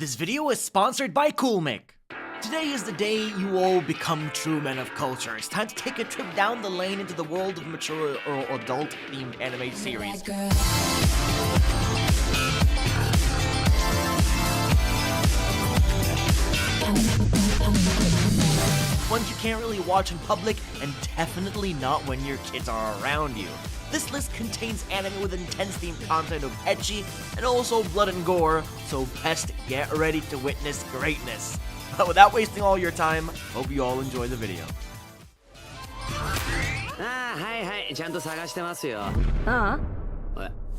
This video is sponsored by Coolmic. Today is the day you all become true men of culture. It's time to take a trip down the lane into the world of mature or adult-themed anime series. Ones you can't really watch in public, and definitely not when your kids are around you. This list contains anime with intense themed content of ecchi and also blood and gore, so best get ready to witness greatness. But without wasting all your time, hope you all enjoy the video. ああ、はいはい、ちゃんと探してますよ。ああ。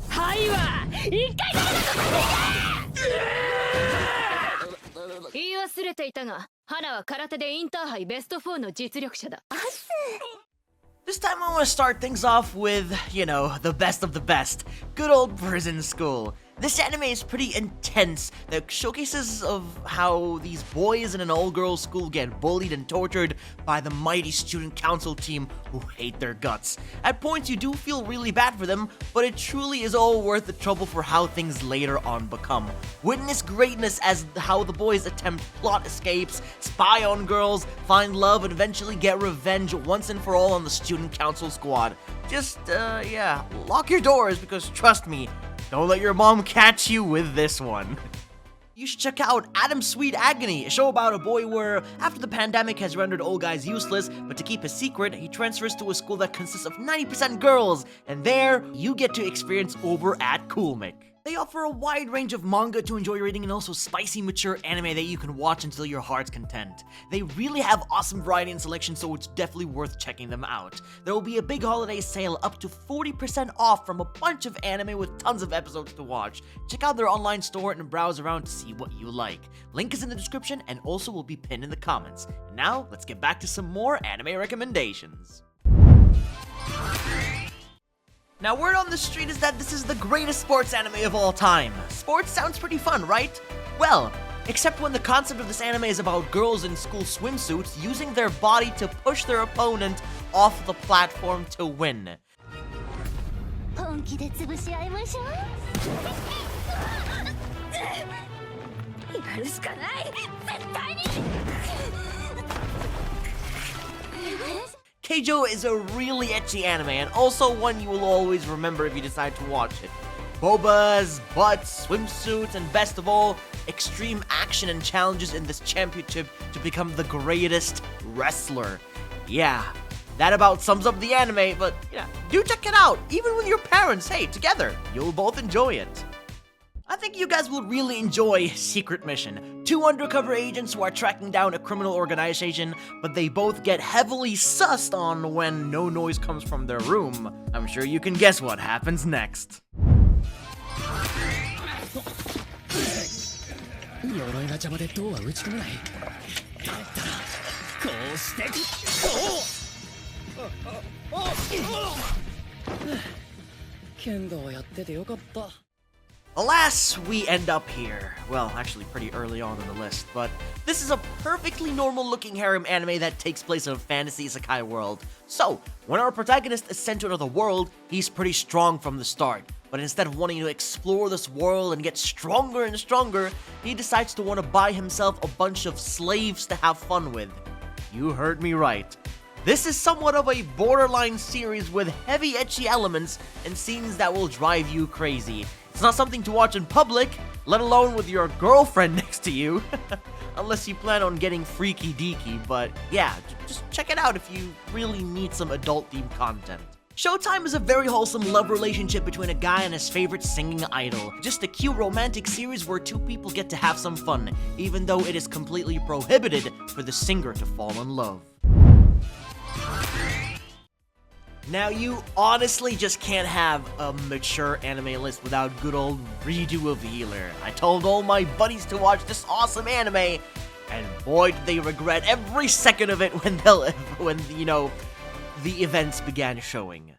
はいは一回だ言い忘れていたが、花は空手でインターハイベスト4の実力者だ。This time I want to start things off with, you know, the best of the best. Good old prison school. This anime is pretty intense that showcases of how these boys in an all-girls school get bullied and tortured by the mighty student council team who hate their guts. At points you do feel really bad for them, but it truly is all worth the trouble for how things later on become. Witness greatness as how the boys attempt plot escapes, spy on girls, find love, and eventually get revenge once and for all on the student council squad. Just, yeah, lock your doors because trust me, don't let your mom catch you with this one. You should check out Adam's Sweet Agony, a show about a boy where, after the pandemic has rendered old guys useless, but to keep his secret, he transfers to a school that consists of 90% girls, and there, you get to experience over at Coolmic. They offer a wide range of manga to enjoy reading and also spicy, mature anime that you can watch until your heart's content. They really have awesome variety and selection, so it's definitely worth checking them out. There will be a big holiday sale up to 40% off from a bunch of anime with tons of episodes to watch. Check out their online store and browse around to see what you like. Link is in the description and also will be pinned in the comments. And now, let's get back to some more anime recommendations. Now, word on the street is that this is the greatest sports anime of all time. Sports sounds pretty fun, right? Well, except when the concept of this anime is about girls in school swimsuits using their body to push their opponent off the platform to win. Keijo is a really ecchi anime, and also one you will always remember if you decide to watch it. Bobas, butts, swimsuits, and best of all, extreme action and challenges in this championship to become the greatest wrestler. Yeah, that about sums up the anime, but yeah, do check it out, even with your parents, hey, together, you'll both enjoy it. I think you guys will really enjoy Secret Mission. Two undercover agents who are tracking down a criminal organization, but they both get heavily sussed on when no noise comes from their room. I'm sure you can guess what happens next. Alas, we end up here. Well, actually pretty early on in the list, but this is a perfectly normal looking harem anime that takes place in a fantasy isekai world. So, when our protagonist is sent to another world, he's pretty strong from the start. But instead of wanting to explore this world and get stronger and stronger, he decides to want to buy himself a bunch of slaves to have fun with. You heard me right. This is somewhat of a borderline series with heavy ecchi elements and scenes that will drive you crazy. It's not something to watch in public, let alone with your girlfriend next to you. Unless you plan on getting freaky deaky, but yeah, just check it out if you really need some adult-themed content. Showtime is a very wholesome love relationship between a guy and his favorite singing idol. Just a cute romantic series where two people get to have some fun, even though it is completely prohibited for the singer to fall in love. Now, you honestly just can't have a mature anime list without good old Redo of Healer. I told all my buddies to watch this awesome anime, and boy did they regret every second of it when you know, the events began showing.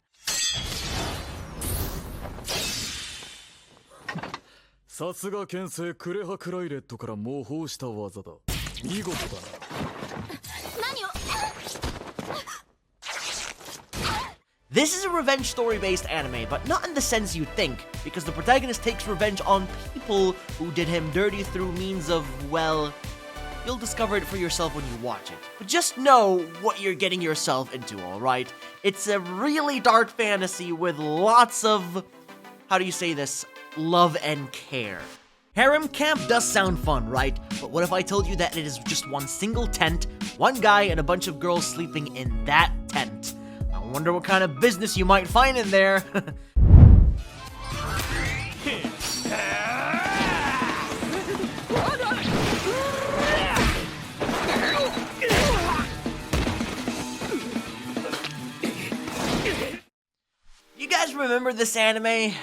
This is a revenge story-based anime, but not in the sense you'd think, because the protagonist takes revenge on people who did him dirty through means of, well, you'll discover it for yourself when you watch it. But just know what you're getting yourself into, alright? It's a really dark fantasy with lots of, how do you say this, love and care. Harem Camp does sound fun, right? But what if I told you that it is just one single tent, one guy and a bunch of girls sleeping in that tent? I wonder what kind of business you might find in there. You guys remember this anime?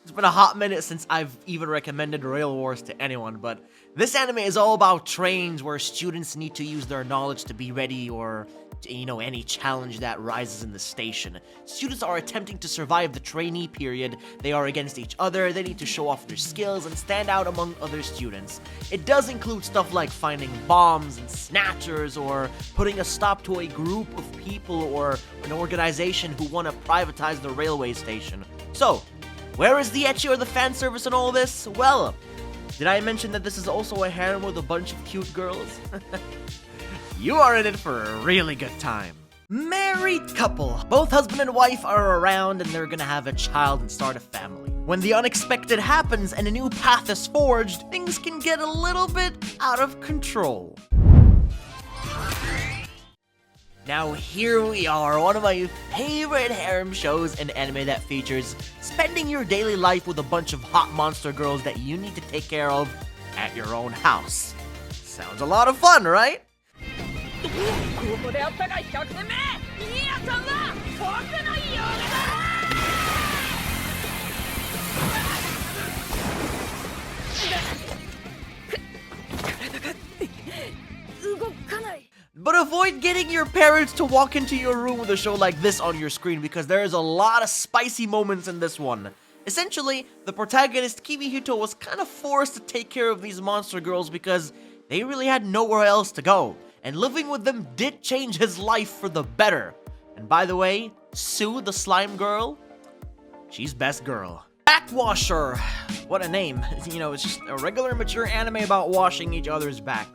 It's been a hot minute since I've even recommended Rail Wars to anyone, but this anime is all about trains where students need to use their knowledge to be ready or, any challenge that rises in the station. Students are attempting to survive the trainee period, they are against each other, they need to show off their skills and stand out among other students. It does include stuff like finding bombs and snatchers, or putting a stop to a group of people or an organization who want to privatize the railway station. So, where is the ecchi or the fan service in all this? Well, did I mention that this is also a harem with a bunch of cute girls? You are in it for a really good time. Married couple. Both husband and wife are around and they're gonna have a child and start a family. When the unexpected happens and a new path is forged, things can get a little bit out of control. Now here we are, one of my favorite harem shows, an anime that features spending your daily life with a bunch of hot monster girls that you need to take care of at your own house. Sounds a lot of fun, right? But avoid getting your parents to walk into your room with a show like this on your screen, because there is a lot of spicy moments in this one. Essentially, the protagonist Kimihito was kind of forced to take care of these monster girls because they really had nowhere else to go, and living with them did change his life for the better. And by the way, Sue, the slime girl, she's best girl. Backwasher, what a name. It's just a regular mature anime about washing each other's back.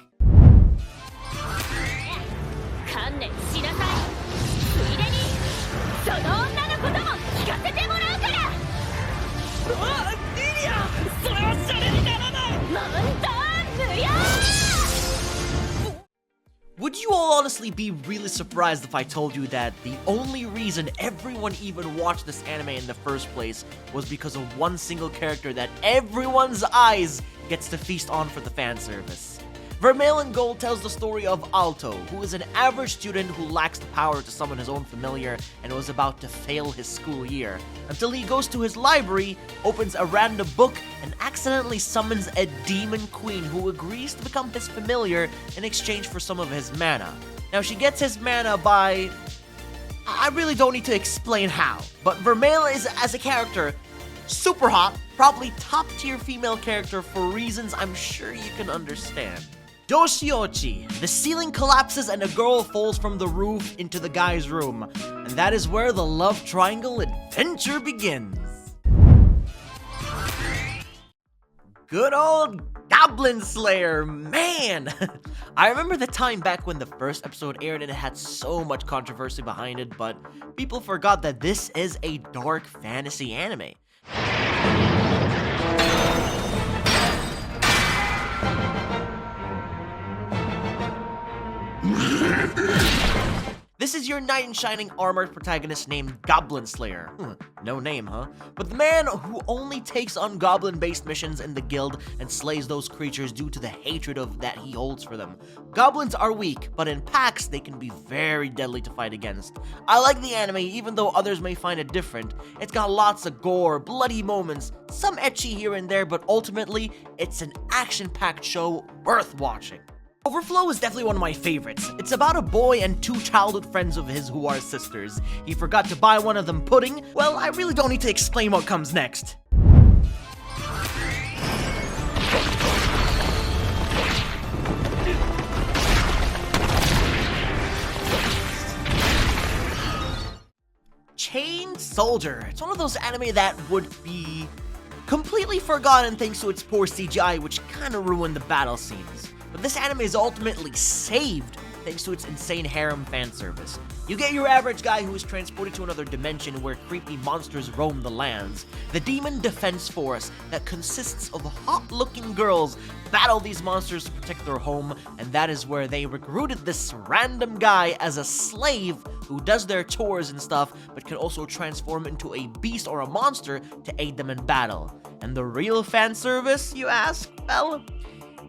Would you all honestly be really surprised if I told you that the only reason everyone even watched this anime in the first place was because of one single character that everyone's eyes gets to feast on for the fan service? Vermeil In Gold tells the story of Alto, who is an average student who lacks the power to summon his own familiar and was about to fail his school year, until he goes to his library, opens a random book, and accidentally summons a demon queen who agrees to become his familiar in exchange for some of his mana. Now she gets his mana by... I really don't need to explain how, but Vermeil is, as a character, super hot, probably top tier female character for reasons I'm sure you can understand. Joshiochi. The ceiling collapses and a girl falls from the roof into the guy's room. And that is where the love triangle adventure begins. Good old Goblin Slayer, man! I remember the time back when the first episode aired and it had so much controversy behind it, but people forgot that this is a dark fantasy anime. This is your knight in shining armored protagonist named Goblin Slayer. No name, huh? But the man who only takes on goblin-based missions in the guild and slays those creatures due to the hatred that he holds for them. Goblins are weak, but in packs they can be very deadly to fight against. I like the anime even though others may find it different. It's got lots of gore, bloody moments, some ecchi here and there, but ultimately it's an action-packed show worth watching. Overflow is definitely one of my favorites. It's about a boy and two childhood friends of his who are sisters. He forgot to buy one of them pudding. Well, I really don't need to explain what comes next. Soldier. It's one of those anime that would be completely forgotten thanks to its poor CGI, which kinda ruined the battle scenes. But this anime is ultimately saved thanks to its insane harem fan service. You get your average guy who is transported to another dimension where creepy monsters roam the lands. The Demon Defense Force that consists of hot-looking girls battle these monsters to protect their home, and that is where they recruited this random guy as a slave who does their chores and stuff, but can also transform into a beast or a monster to aid them in battle. And the real fan service, you ask? Well,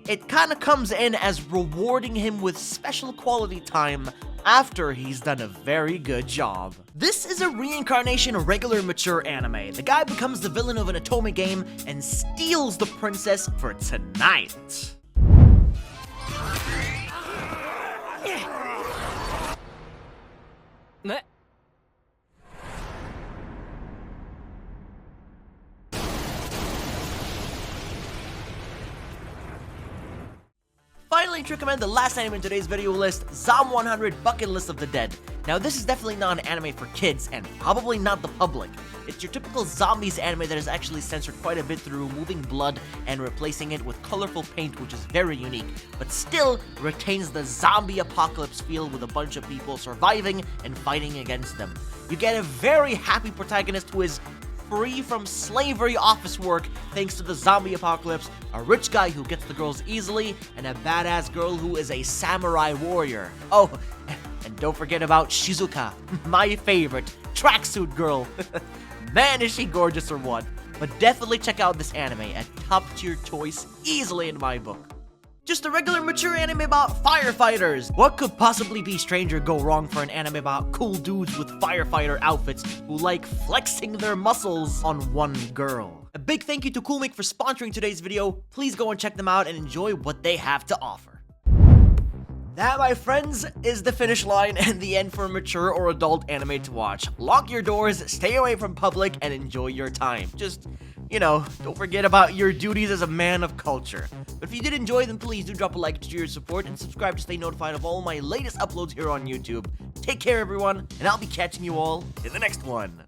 it kinda comes in as rewarding him with special quality time after he's done a very good job. This is a Reincarnation regular mature anime. The guy becomes the villain of an Otome game and steals the princess for tonight. Finally, to recommend the last anime in today's video list, Zom 100 Bucket List of the Dead. Now, this is definitely not an anime for kids, and probably not the public. It's your typical zombies anime that is actually censored quite a bit through removing blood and replacing it with colorful paint, which is very unique, but still retains the zombie apocalypse feel with a bunch of people surviving and fighting against them. You get a very happy protagonist who is free from slavery office work thanks to the zombie apocalypse, a rich guy who gets the girls easily, and a badass girl who is a samurai warrior. Oh, and don't forget about Shizuka, my favorite tracksuit girl. Man, is she gorgeous or what? But definitely check out this anime, a top tier choice easily in my book. Just a regular mature anime about firefighters. What could possibly be strange or go wrong for an anime about cool dudes with firefighter outfits who like flexing their muscles on one girl? A big thank you to Coolmake for sponsoring today's video. Please go and check them out and enjoy what they have to offer. That, my friends, is the finish line and the end for a mature or adult anime to watch. Lock your doors, stay away from public, and enjoy your time. Just, you know, don't forget about your duties as a man of culture. But if you did enjoy, then please do drop a like to show your support and subscribe to stay notified of all my latest uploads here on YouTube. Take care, everyone, and I'll be catching you all in the next one.